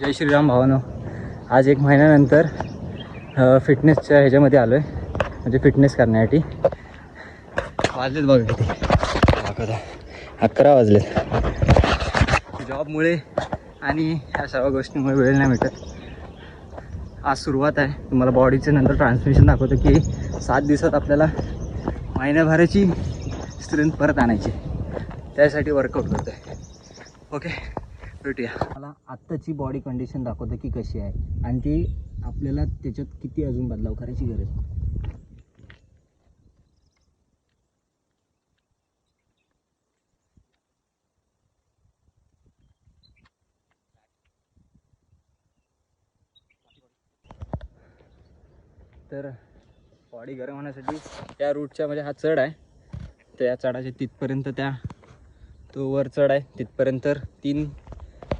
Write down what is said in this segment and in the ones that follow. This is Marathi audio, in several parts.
जय श्रीराम भावानो. आज 1 महिन्यानंतर फिटनेसच्या ह्याच्यामध्ये आलो आहे, म्हणजे फिटनेस करण्यासाठी. वाजलेत बघा किती, 11 वाजलेत. जॉबमुळे आणि ह्या सर्व गोष्टींमुळे वेळ नाही भेटत. आज सुरुवात आहे. तुम्हाला बॉडीचे नंतर ट्रान्समिशन दाखवतो की 7 दिवसात आपल्याला महिन्याभराची स्ट्रेंथ परत आणायची. त्यासाठी वर्कआउट करतो आहे. ओके, भेटूया. मला आत्ताची बॉडी कंडिशन दाखवतं की कशी आहे आणि ती आपल्याला त्याच्यात किती अजून बदलाव करायची गरज आहे. तर बॉडी गरम होण्यासाठी त्या रूटच्या म्हणजे हा चढ आहे, त्या चढाच्या तिथपर्यंत तो वर चढ आहे तिथपर्यंत 3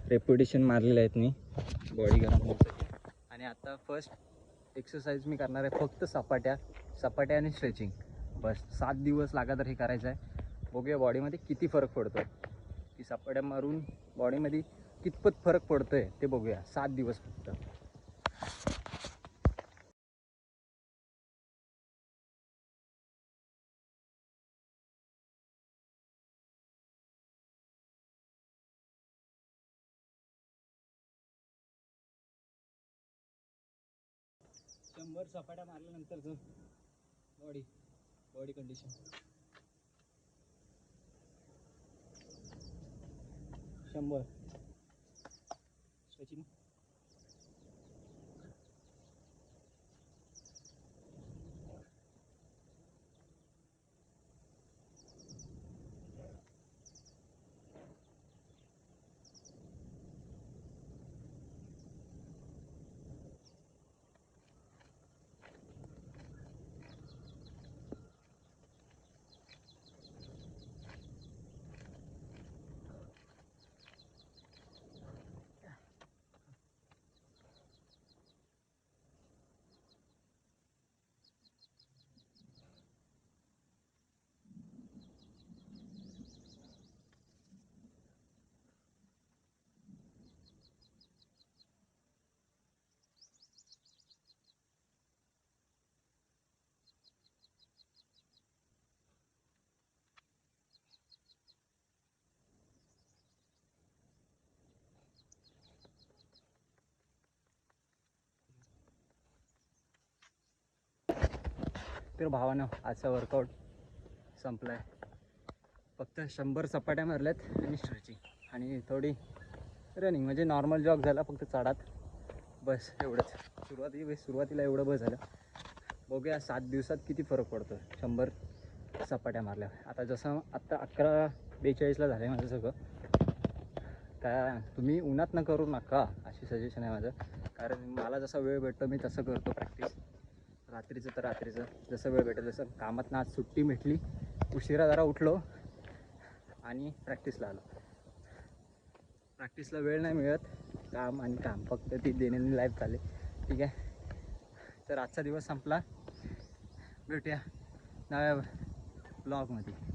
रेपिटेशन मारलेले आहेत मी बॉडी गरम होण्यासाठी. आणि आता फर्स्ट एक्सरसाइज मी करणार आहे फक्त सपाट्या आणि स्ट्रेचिंग. बस 7 दिवस लगातार हे करायचं आहे. बघूया बॉडीमध्ये किती फरक पडतो आहे, की सपाट्या मारून बॉडीमध्ये कितपत फरक पडतो आहे ते बघूया. 7 दिवस फक्त. शंभर सपाट्या मारल्यानंतरचं बॉडी कंडिशन. 100 स्ट्रेचिंग. तर भावानं आजचा वर्कआउट संपला आहे. फक्त 100 सपाट्या मारल्यात आणि स्ट्रेचिंग आणि थोडी रनिंग, म्हणजे नॉर्मल जॉग झाला फक्त चढात. बस एवढंच. सुरुवातीला एवढं बस झालं. बघूया 7 दिवसात किती फरक पडतो 100 सपाट्या मारल्यावर. आता जसं आत्ता 11:42 झालं आहे माझं सगळं. काय तुम्ही उन्हात न करू नका अशी सजेशन आहे माझं, कारण मला जसा वेळ भेटतो मी तसं करतो प्रॅक्टिस. रात्रीचं जसं वेळ भेटेल तसं. कामातनं आज सुट्टी भेटली, उशिरा जरा उठलो आणि प्रॅक्टिसला आलो. प्रॅक्टिसला वेळ नाही मिळत, काम फक्त ती दैनंदिन लाईफ चालली. ठीक आहे, तर आजचा दिवस संपला. भेटूया नव्या ब्लॉगमध्ये.